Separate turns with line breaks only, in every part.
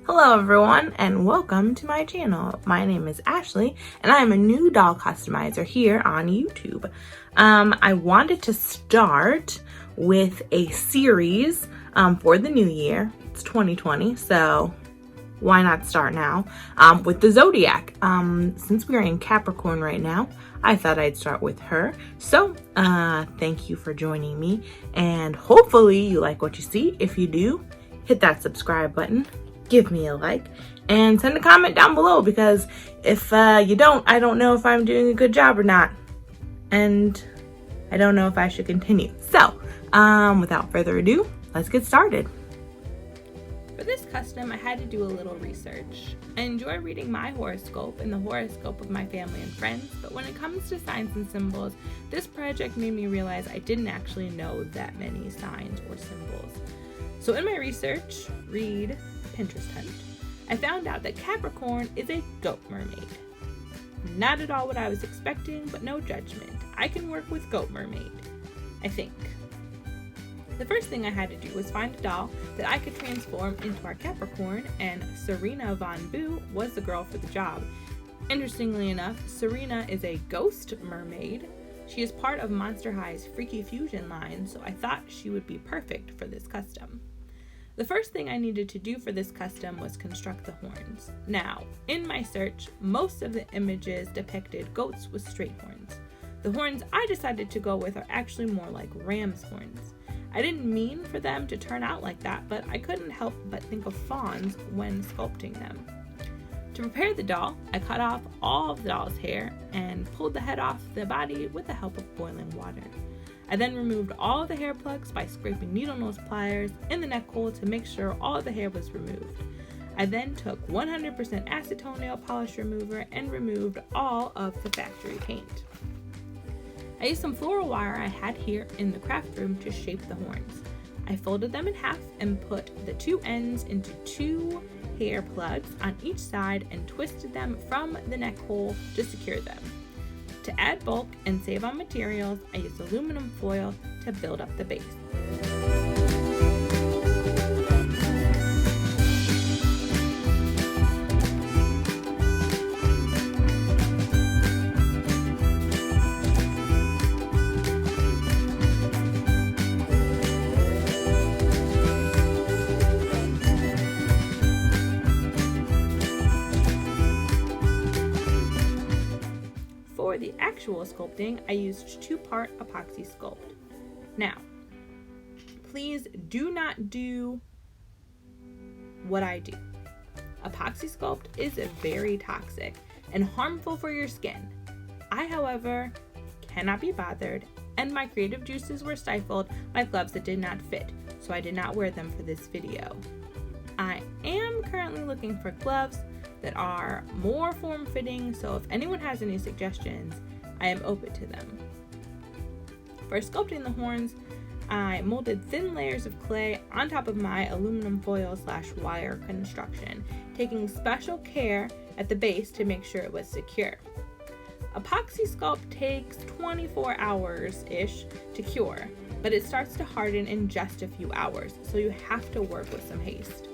Hello everyone and welcome to my channel. My name is Ashley and I am a new doll customizer here on YouTube. I wanted to start with a series for the new year. It's 2020, so why not start now with the zodiac. Since we are in Capricorn right now, I thought I'd start with her. So thank you for joining me and hopefully you like what you see. If you do, hit that subscribe button. Give me a like and send a comment down below, because if you don't, I don't know if I'm doing a good job or not, and I don't know if I should continue. So without further ado, let's get started. For this custom, I had to do a little research. I enjoy reading my horoscope and the horoscope of my family and friends, but when it comes to signs and symbols, this project made me realize I didn't actually know that many signs or symbols. So in my research, read Pinterest hunt, I found out that Capricorn is a goat mermaid. Not at all what I was expecting, but no judgment. I can work with goat mermaid, I think. The first thing I had to do was find a doll that I could transform into our Capricorn, and Serena Von Boo was the girl for the job. Interestingly enough, Serena is a ghost mermaid. She is part of Monster High's Freaky Fusion line, so I thought she would be perfect for this custom. The first thing I needed to do for this custom was construct the horns. Now, in my search, most of the images depicted goats with straight horns. The horns I decided to go with are actually more like ram's horns. I didn't mean for them to turn out like that, but I couldn't help but think of fawns when sculpting them. To prepare the doll, I cut off all of the doll's hair and pulled the head off the body with the help of boiling water. I then removed all of the hair plugs by scraping needle nose pliers in the neck hole to make sure all of the hair was removed. I then took 100% acetone nail polish remover and removed all of the factory paint. I used some floral wire I had here in the craft room to shape the horns. I folded them in half and put the two ends into two hair plugs on each side and twisted them from the neck hole to secure them. To add bulk and save on materials, I used aluminum foil to build up the base. For the actual sculpting, I used 2-part epoxy sculpt. Now, please do not do what I do. Epoxy sculpt is very toxic and harmful for your skin. I, however, cannot be bothered, and my creative juices were stifled by gloves that did not fit, so I did not wear them for this video. I am currently looking for gloves that are more form-fitting, so if anyone has any suggestions, I am open to them. For sculpting the horns, I molded thin layers of clay on top of my aluminum foil / wire construction, taking special care at the base to make sure it was secure. Epoxy sculpt takes 24 hours-ish to cure, but it starts to harden in just a few hours, so you have to work with some haste.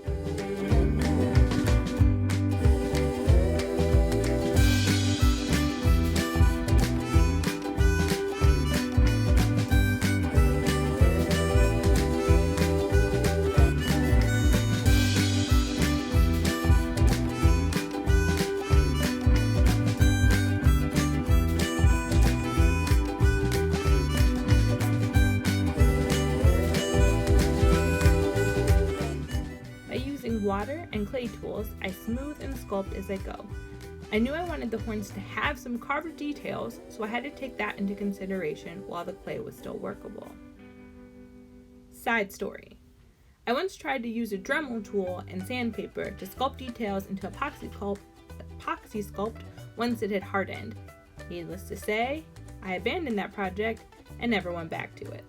Water and clay tools, I smooth and sculpt as I go. I knew I wanted the horns to have some carved details, so I had to take that into consideration while the clay was still workable. Side story. I once tried to use a Dremel tool and sandpaper to sculpt details into epoxy sculpt once it had hardened. Needless to say, I abandoned that project and never went back to it.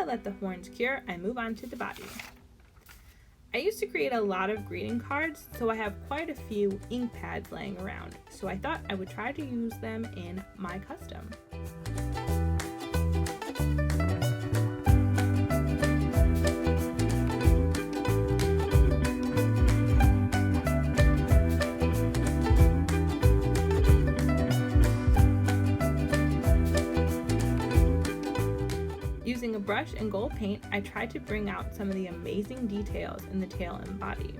let the horns cure, I move on to the body. I used to create a lot of greeting cards, so I have quite a few ink pads laying around, so I thought I would try to use them in my custom. Using a brush and gold paint, I tried to bring out some of the amazing details in the tail and body.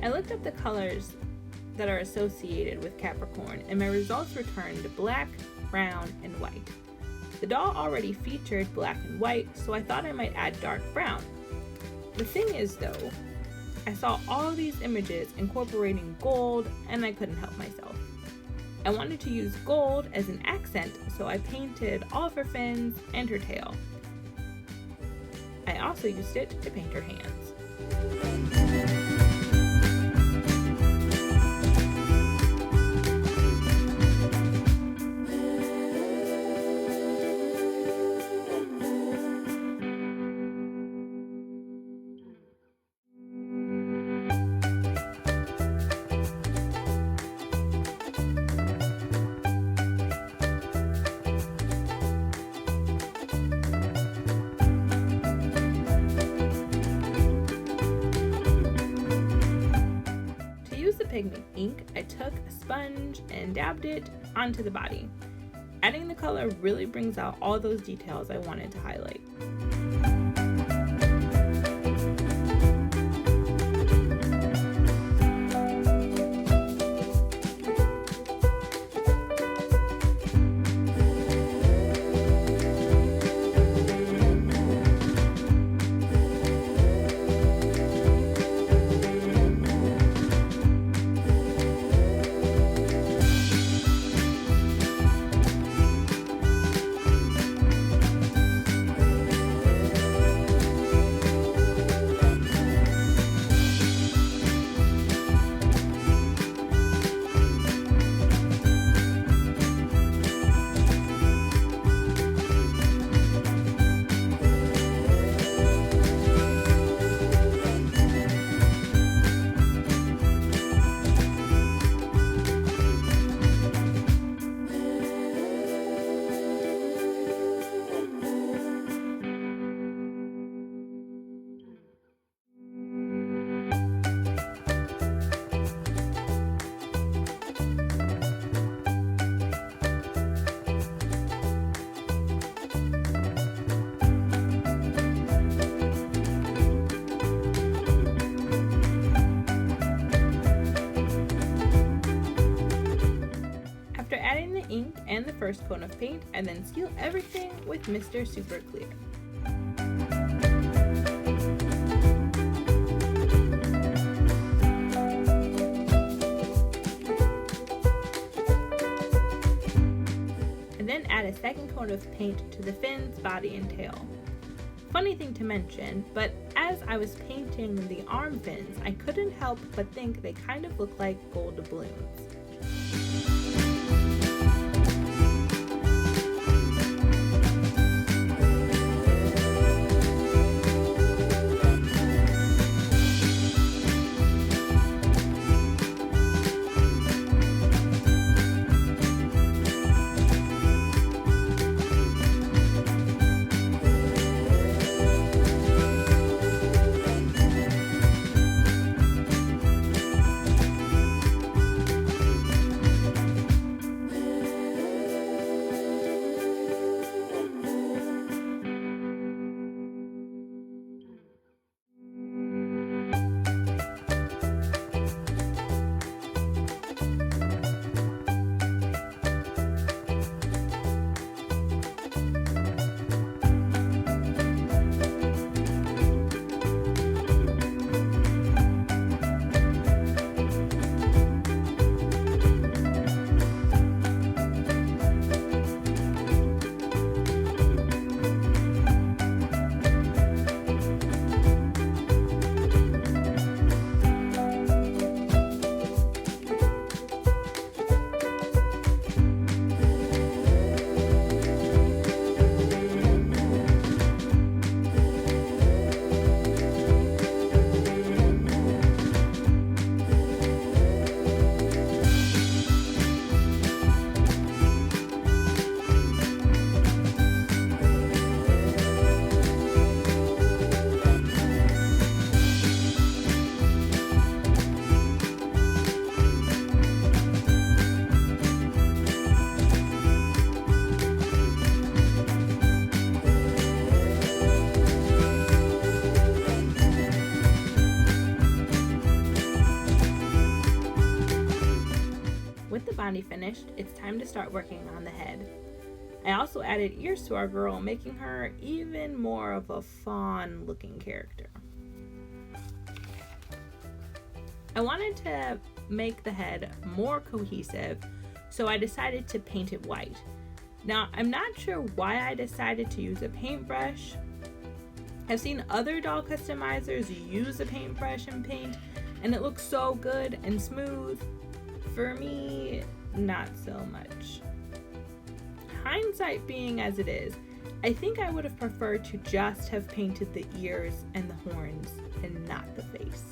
I looked up the colors that are associated with Capricorn, and my results returned black, brown, and white. The doll already featured black and white, so I thought I might add dark brown. The thing is though, I saw all these images incorporating gold and I couldn't help myself. I wanted to use gold as an accent, so I painted all of her fins and her tail. I also used it to paint her hands. Pigment ink, I took a sponge and dabbed it onto the body. Adding the color really brings out all those details I wanted to highlight. Ink and the first coat of paint, and then seal everything with Mr. Super Clear. And then add a second coat of paint to the fins, body, and tail. Funny thing to mention, but as I was painting the arm fins, I couldn't help but think they kind of look like gold doubloons. with the body finished, it's time to start working on the head. I also added ears to our girl, making her even more of a fawn looking character. I wanted to make the head more cohesive, so I decided to paint it white. Now, I'm not sure why I decided to use a paintbrush. I've seen other doll customizers use a paintbrush and paint, and it looks so good and smooth. For me, not so much. Hindsight being as it is, I think I would have preferred to just have painted the ears and the horns and not the face.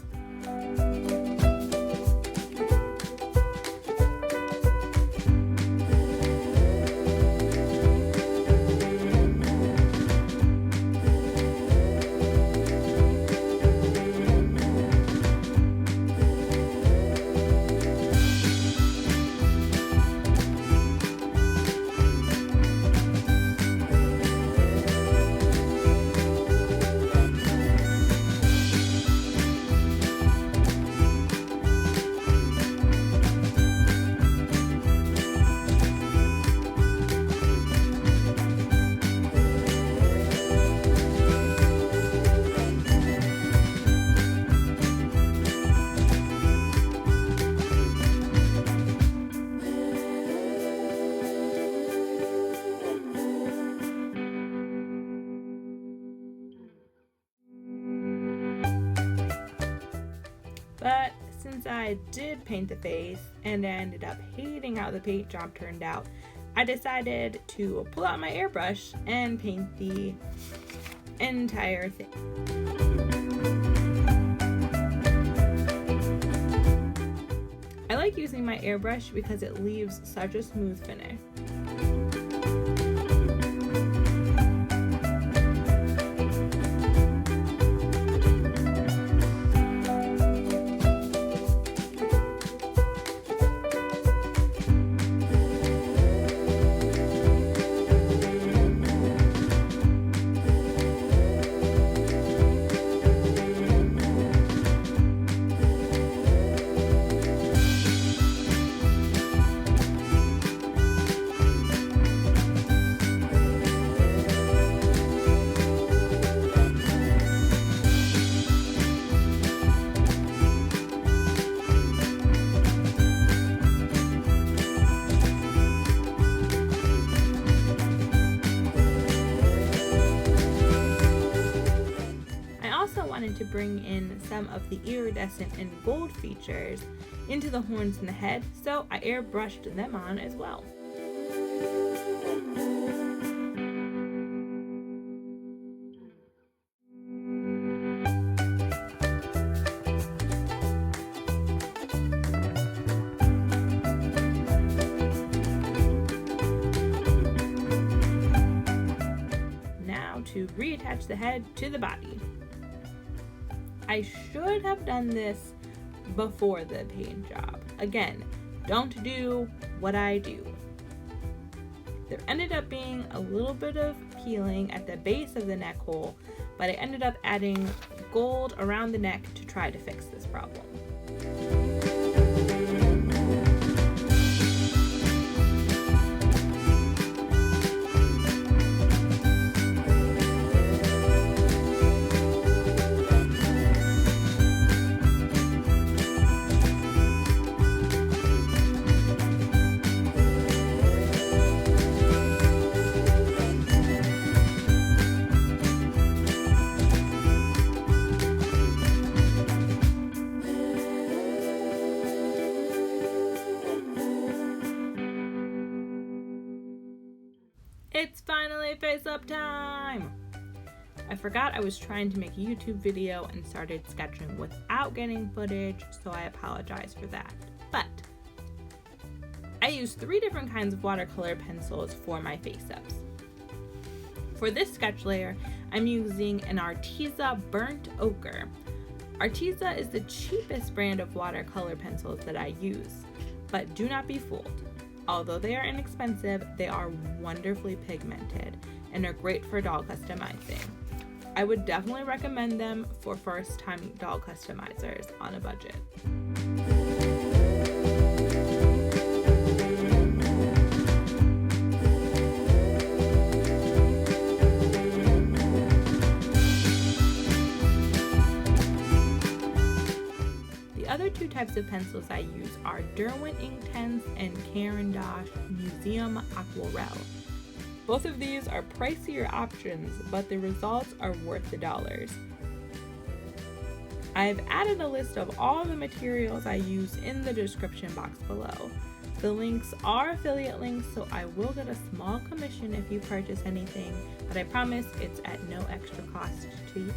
But since I did paint the face and I ended up hating how the paint job turned out, I decided to pull out my airbrush and paint the entire thing. I like using my airbrush because it leaves such a smooth finish. To bring in some of the iridescent and gold features into the horns and the head, so I airbrushed them on as well. Now to reattach the head to the body. I should have done this before the paint job. Again, don't do what I do. There ended up being a little bit of peeling at the base of the neck hole, but I ended up adding gold around the neck to try to fix this problem. It's finally face-up time! I forgot I was trying to make a YouTube video and started sketching without getting footage, so I apologize for that. But I used 3 different kinds of watercolor pencils for my face-ups. For this sketch layer, I'm using an Arteza Burnt Ochre. Arteza is the cheapest brand of watercolor pencils that I use, but do not be fooled. Although they are inexpensive, they are wonderfully pigmented and are great for doll customizing. I would definitely recommend them for first-time doll customizers on a budget. types of pencils I use are Derwent Inktense and Caran d'Ache Museum Aquarelle. Both of these are pricier options, but the results are worth the dollars. I've added a list of all the materials I use in the description box below. The links are affiliate links, so I will get a small commission if you purchase anything, but I promise it's at no extra cost to you.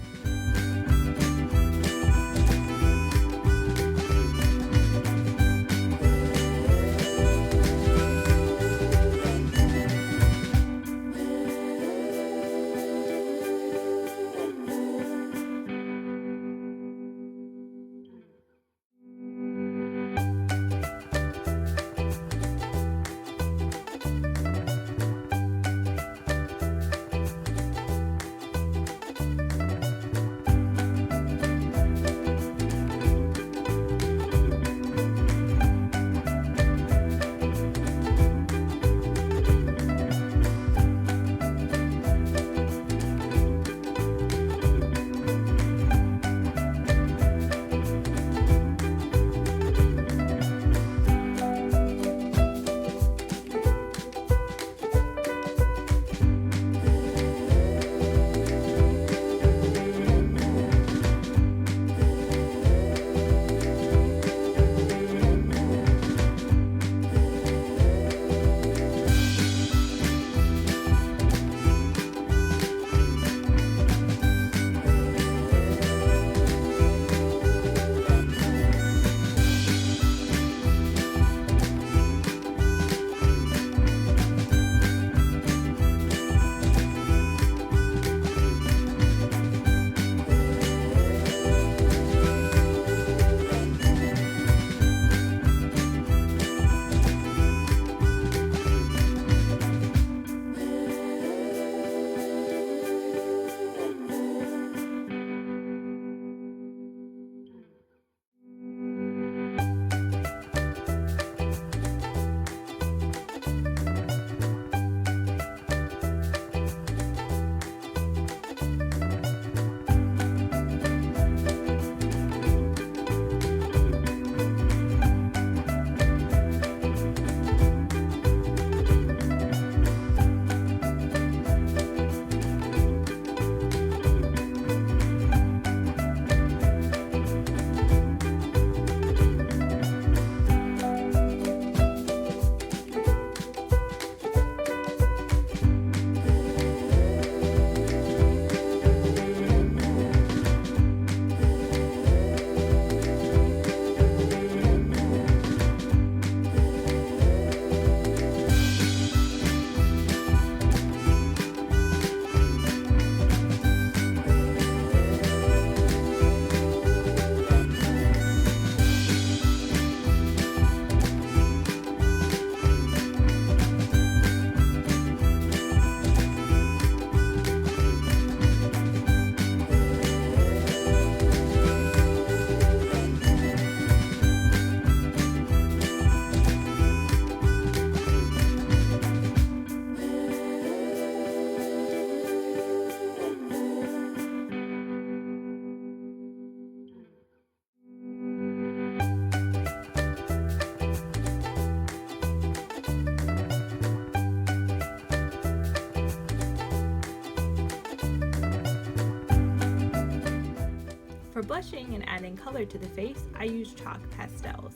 For blushing and adding color to the face, I use chalk pastels.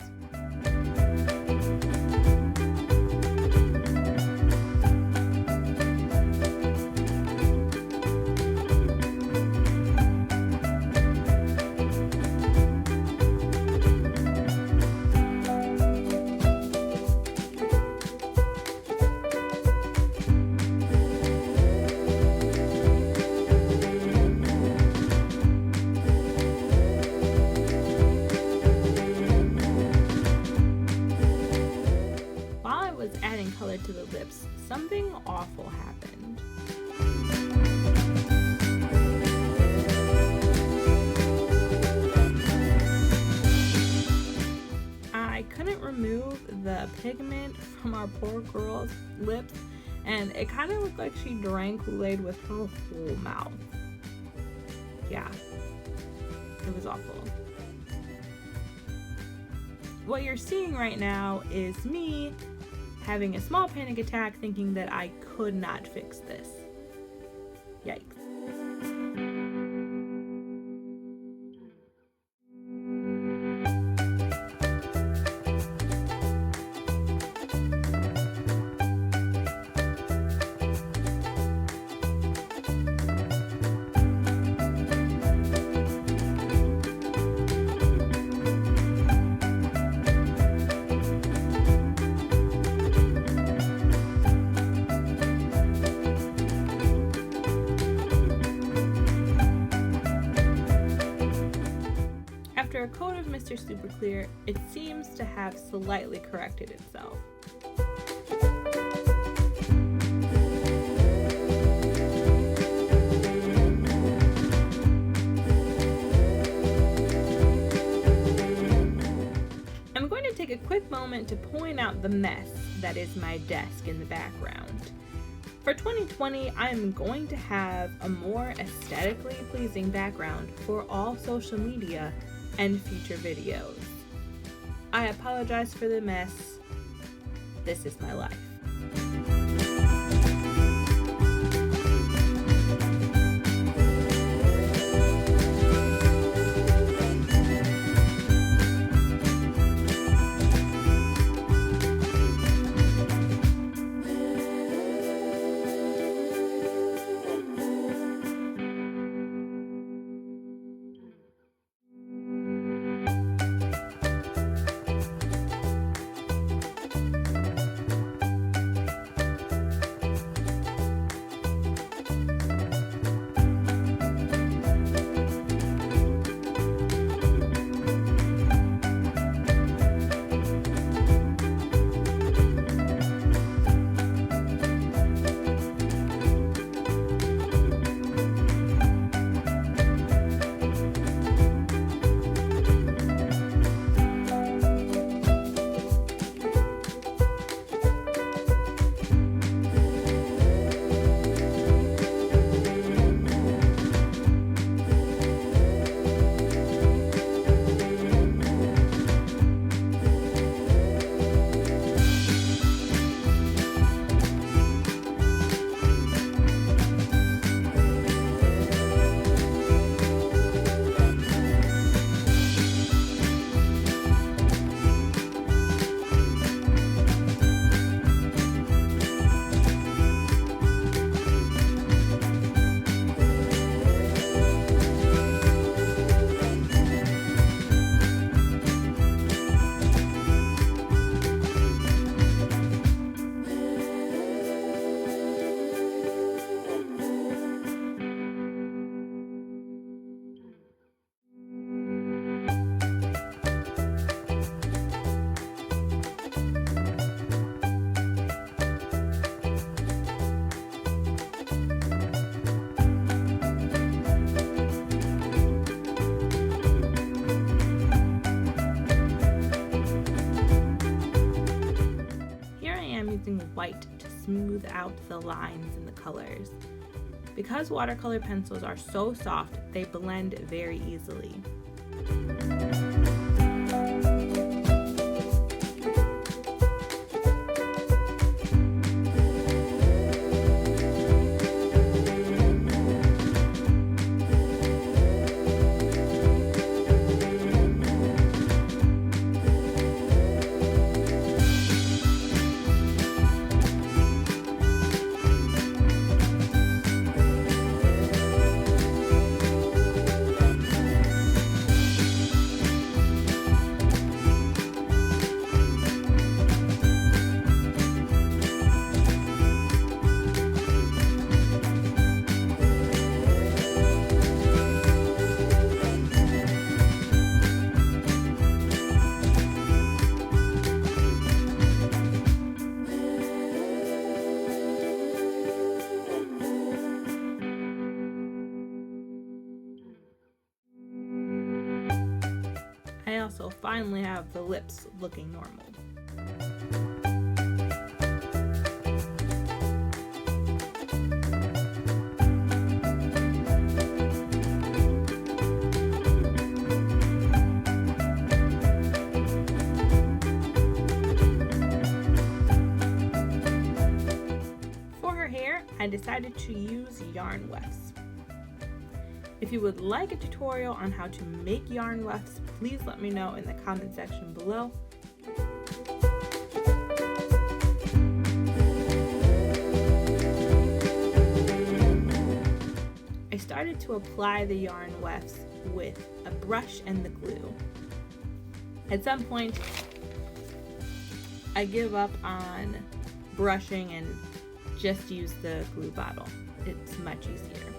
Color to the lips, something awful happened. I couldn't remove the pigment from our poor girl's lips, and it kind of looked like she drank Kool-Aid with her whole mouth. Yeah, it was awful. what you're seeing right now is me having a small panic attack thinking that I could not fix this. Yikes. After a coat of Mr. Super Clear, it seems to have slightly corrected itself. I'm going to take a quick moment to point out the mess that is my desk in the background. For 2020, I am going to have a more aesthetically pleasing background for all social media and future videos. I apologize for the mess. This is my life. White to smooth out the lines and the colors. Because watercolor pencils are so soft, they blend very easily. I also finally have the lips looking normal. I decided to use yarn wefts. If you would like a tutorial on how to make yarn wefts, please let me know in the comment section below. I started to apply the yarn wefts with a brush and the glue. At some point, I give up on brushing and just use the glue bottle. It's much easier.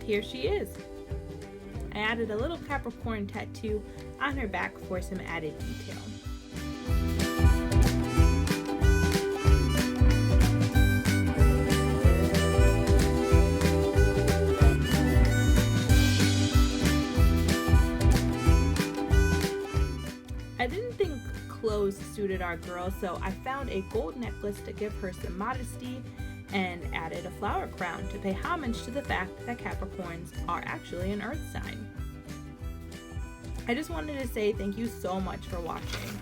Here she is. I added a little Capricorn tattoo on her back for some added detail. I didn't think clothes suited our girl, so I found a gold necklace to give her some modesty and added a flower crown to pay homage to the fact that Capricorns are actually an earth sign. I just wanted to say thank you so much for watching.